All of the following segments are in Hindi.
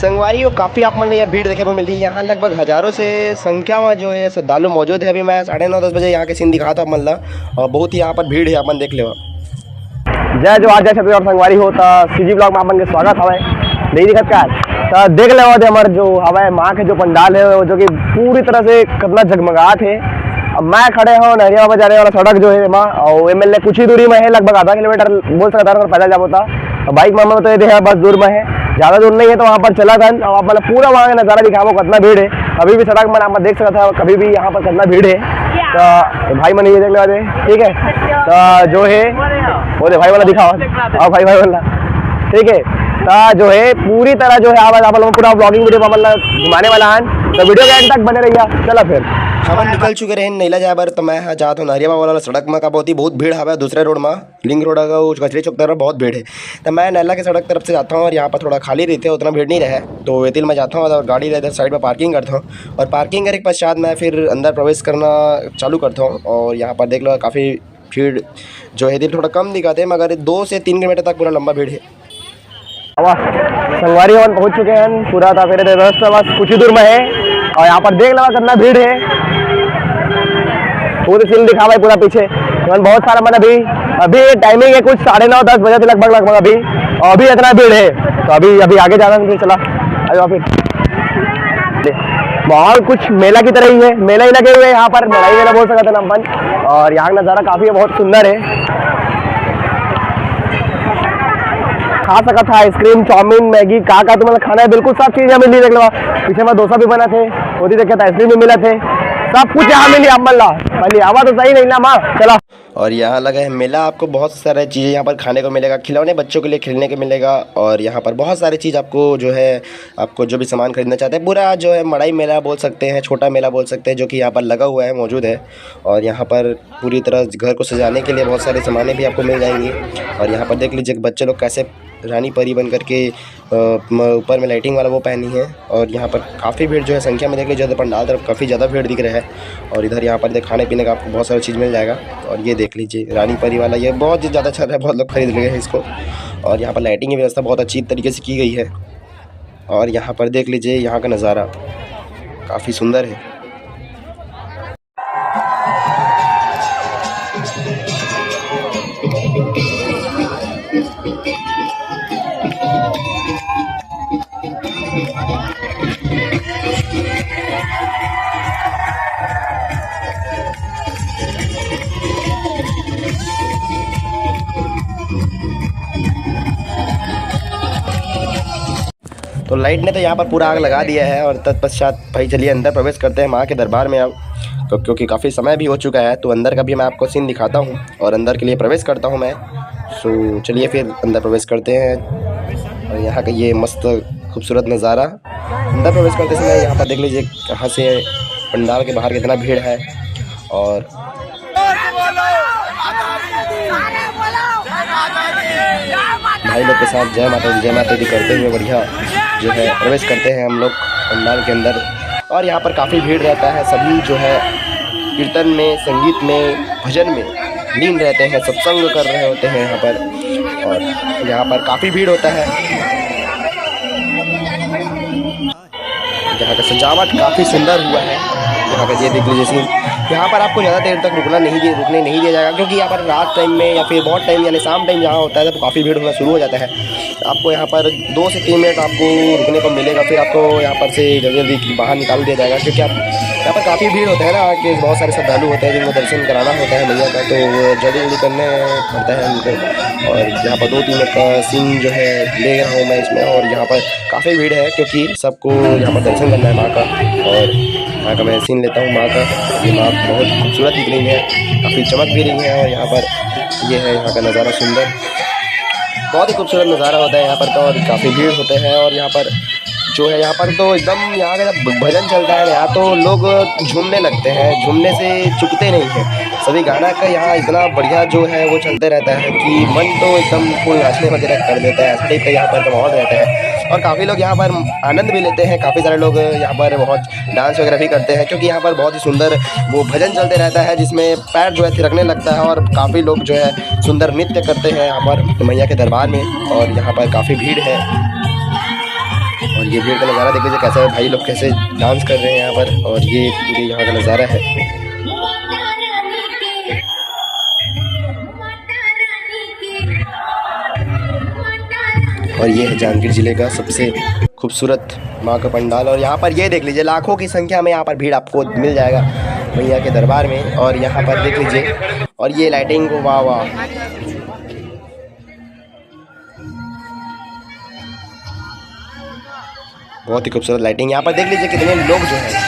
संगवारी और काफ़ी आप मतलब यहाँ भीड़ देखने को मिलती है। यहाँ लगभग हज़ारों से संख्या में जो है श्रद्धालु मौजूद है। अभी मैं 9:30-10 बजे यहाँ के सीन दिखा था मतलब, और बहुत ही यहाँ पर भीड़ है, अपन देख लो। जय जो आज छत्तीसगढ़ संगवारी हो तो सीजी ब्लॉग में अपन के स्वागत हवे। नहीं दिखत का तो देख ले हमारे जो हवा माँ के जो पंडाल है जो कि पूरी तरह से कितना जगमगात है। अब मैं खड़े हूँ नहरिया में जाने वाला सड़क जो है माँ, और एमएलए कुछ ही दूरी में है, लगभग आधा किलोमीटर बोल सकता है, पैदल जाता था। बाइक में तो ये बस दूर में है, ज़्यादा दूर नहीं है, तो वहाँ पर चला था। और आप मतलब पूरा वहाँ का नज़ारा दिखाओ कितना भीड़ है। अभी भी सड़क में आप देख सकता था, कभी भी यहाँ पर कितना भीड़ है। तो भाई मैंने ये देख लिया ठीक है। तो जो है वो भाई वाला दिखाओ, और भाई वाला ठीक है। तो जो है पूरी तरह जो है आप लोग पूरा ब्लॉगिंग वीडियो मतलब घुमाने वाला है, तो वीडियो के एंड तक बने रहिए। चलो फिर हम निकल चुके रहे नैला जाए बर, तो मैं जाता हूँ नहरिया वाला सड़क में का बहुत भीड़ है। दूसरे रोड में लिंक रोड का कचरे चौक तरफ बहुत भीड़ है। तो मैं नैला के सड़क तरफ से जाता हूँ, और यहाँ पर थोड़ा खाली रहते हैं, उतना भीड़ नहीं रहे। तो वेतिल में जाता हूँ और गाड़ी इधर साइड में पार्किंग करता हूँ, और पार्किंग करने के पश्चात मैं फिर अंदर प्रवेश करना चालू करता हूँ। और यहाँ पर देख लो काफ़ी भीड़ जो है थोड़ा कम दिखाते हैं, मगर 2 से 3 किलोमीटर तक पूरा लंबा भीड़ है। संगवारी वन पहुँच चुके हैं पूरा, था फिर रास्ता बस कुछ ही दूर में है। और यहाँ पर देख लो कितना भीड़ है, पूरी सीन दिखा भाई पूरा पीछे बहुत सारा। मतलब अभी टाइमिंग है कुछ 9:30-10 बजे से लगभग अभी, और अभी इतना भीड़ है। तो अभी आगे जाना फिर चला अभी फिर माहौल कुछ मेला की तरह ही है, मेला ही लगे हुए हैं यहाँ पर, मेला ही बोल सकते ना अपन। और यहाँ का नज़ारा काफ़ी बहुत सुंदर है। खा सका था आइसक्रीम, चाउमीन, मैगी का तो मतलब खाना है, बिल्कुल सब चीज़ यहाँ मिली। देख लो पीछे में डोसा भी बना थे, वो भी देखे आइसक्रीम भी मिला थे, सब कुछ यहाँ मिली। अम्मल्ला पहले आवा तो सही नहीं ना माँ, चला। और यहाँ लगा है मेला, आपको बहुत सारी चीज़ें यहाँ पर खाने को मिलेगा, खिलौने बच्चों के लिए खेलने के मिलेगा। और यहाँ पर बहुत सारी चीज़ आपको जो है, आपको जो भी सामान खरीदना चाहते हैं, पूरा जो है मड़ाई मेला बोल सकते हैं, छोटा मेला बोल सकते हैं, जो कि यहाँ पर लगा हुआ है, मौजूद है। और यहाँ पर पूरी तरह घर को सजाने के लिए बहुत सारे सामानें भी आपको मिल जाएंगी। और यहाँ पर देख लीजिए बच्चे लोग कैसे रानी परी बन करके ऊपर में लाइटिंग वाला वो पहनी है। और यहाँ पर काफ़ी भीड़ जो है संख्या में देख लीजिए, ज़्यादा पंडाल तरफ काफ़ी ज़्यादा भीड़ दिख रहा है। और इधर यहाँ पर खाने पीने का आपको बहुत सारी चीज़ मिल जाएगा। और ये देख लीजिए रानी परी वाला, ये बहुत ही ज़्यादा चल रहा है, बहुत लोग खरीद रहे हैं इसको। और यहाँ पर लाइटिंग की व्यवस्था बहुत अच्छी तरीके से की गई है। और यहाँ पर देख लीजिए यहाँ का नज़ारा काफ़ी सुंदर है। तो लाइट ने तो यहाँ पर पूरा आग लगा दिया है। और तत्पश्चात भाई चलिए अंदर प्रवेश करते हैं माँ के दरबार में अब, क्योंकि काफ़ी समय भी हो चुका है। तो अंदर का भी मैं आपको सीन दिखाता हूँ, और अंदर के लिए प्रवेश करता हूँ मैं। सो चलिए फिर अंदर प्रवेश करते हैं। और यहाँ का ये मस्त खूबसूरत नज़ारा, अंदर प्रवेश करते समय यहाँ पर देख लीजिए कहाँ से पंडाल के बाहर कितना भीड़ है। और भाई लोग के साथ जय माता दी करते हुए बढ़िया जो है प्रवेश करते हैं हम लोग पंडाल के अंदर। और यहाँ पर काफ़ी भीड़ रहता है, सभी जो है कीर्तन में, संगीत में, भजन में लीन रहते हैं, सत्संग कर रहे होते हैं यहाँ पर। और यहाँ पर काफ़ी भीड़ होता है। यहाँ का सजावट काफ़ी सुंदर हुआ है। यहाँ का ये देख लीजिए सीन, यहाँ पर आपको ज़्यादा देर तक रुकने नहीं दिया जाएगा, क्योंकि यहाँ पर रात टाइम में या फिर बहुत टाइम यानी शाम टाइम जहाँ होता है तो काफ़ी भीड़ होना शुरू हो जाता है। आपको यहाँ पर 2 से 3 मिनट आपको रुकने को मिलेगा, फिर आपको यहाँ पर से जल्दी बाहर निकाल दिया जाएगा, क्योंकि आप यहाँ पर काफ़ी भीड़ होता है ना, कि बहुत सारे श्रद्धालु होते हैं जिनको दर्शन कराना होता है मैया का, तो जल्दी करने पड़ता है उनको। और यहाँ पर 2-3 मिनट का सीन जो है ले रहा हूँ मैं इसमें। और यहाँ पर काफ़ी भीड़ है, क्योंकि सबको यहाँ पर दर्शन करना है माँ का। और यहाँ का मैं सीन लेता हूँ माँ का। ये माँ बहुत खूबसूरत दिख रही है, काफ़ी चमक भी रही है। और यहाँ पर ये है यहाँ का नज़ारा सुंदर, बहुत ही खूबसूरत नज़ारा होता है यहाँ पर का। और काफ़ी भीड़ होते हैं। और यहाँ पर जो है, यहाँ पर तो एकदम यहाँ का जब भजन चलता है यहाँ तो लोग झूमने लगते हैं, झूमने से चुकते नहीं हैं। सभी गाना का यहाँ इतना बढ़िया जो है वो चलते रहता है कि मन तो एकदम फुल नाचने वगैरह कर देता है। ऐसा टाइप का यहाँ पर तो माहौल रहता है। और काफ़ी लोग यहाँ पर आनंद भी लेते हैं, काफ़ी सारे लोग यहाँ पर बहुत डांस वगैरह भी करते हैं, क्योंकि यहाँ पर बहुत ही सुंदर वो भजन चलते रहता है, जिसमें पैर जो है थिरकने लगता है। और काफ़ी लोग जो है सुंदर नृत्य करते हैं यहाँ पर मैया के दरबार में। और यहाँ पर काफ़ी भीड़ है। और ये भीड़ का नज़ारा देख लीजिए कैसा है, भाई लोग कैसे डांस कर रहे हैं यहाँ पर। और ये पूरे यहाँ का नज़ारा है। और ये है जांजगीर ज़िले का सबसे खूबसूरत माँ का पंडाल। और यहाँ पर ये देख लीजिए लाखों की संख्या में यहाँ पर भीड़ आपको मिल जाएगा मैया के दरबार में। और यहाँ पर देख लीजिए, और ये लाइटिंग को वाह वाह, बहुत ही खूबसूरत लाइटिंग। यहाँ पर देख लीजिए कितने लोग जो है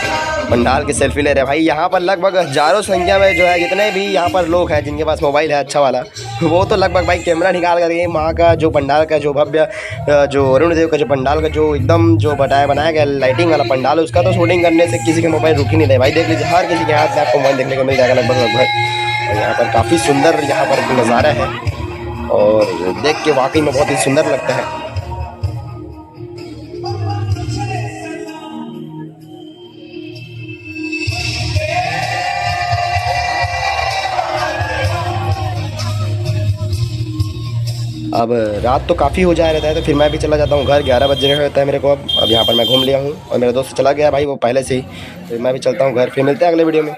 पंडाल के सेल्फी ले रहे हैं भाई। यहाँ पर लगभग हजारों संख्या में जो है जितने भी यहाँ पर लोग हैं जिनके पास मोबाइल है अच्छा वाला, वो तो लगभग भाई कैमरा निकाल करके माँ का जो पंडाल का जो भव्य जो वरुण देव का जो पंडाल का जो एकदम जो बनाया गया लाइटिंग वाला पंडाल, उसका तो शूटिंग करने से किसी के मोबाइल रुक ही नहीं रहे भाई। देख लीजिए हर किसी के हाथ में आपको मोबाइल देखने को मिल जाएगा लगभग। और यहाँ पर काफ़ी सुंदर यहाँ पर नज़ारा है और देख के वाकई में बहुत ही सुंदर लगता है। अब रात तो काफ़ी हो जा रहता है तो फिर मैं भी चला जाता हूँ घर। 11 बजे रहता है मेरे को। अब यहाँ पर मैं घूम लिया हूँ और मेरा दोस्त चला गया भाई वो पहले से ही। फिर मैं भी चलता हूँ घर। फिर मिलते हैं अगले वीडियो में।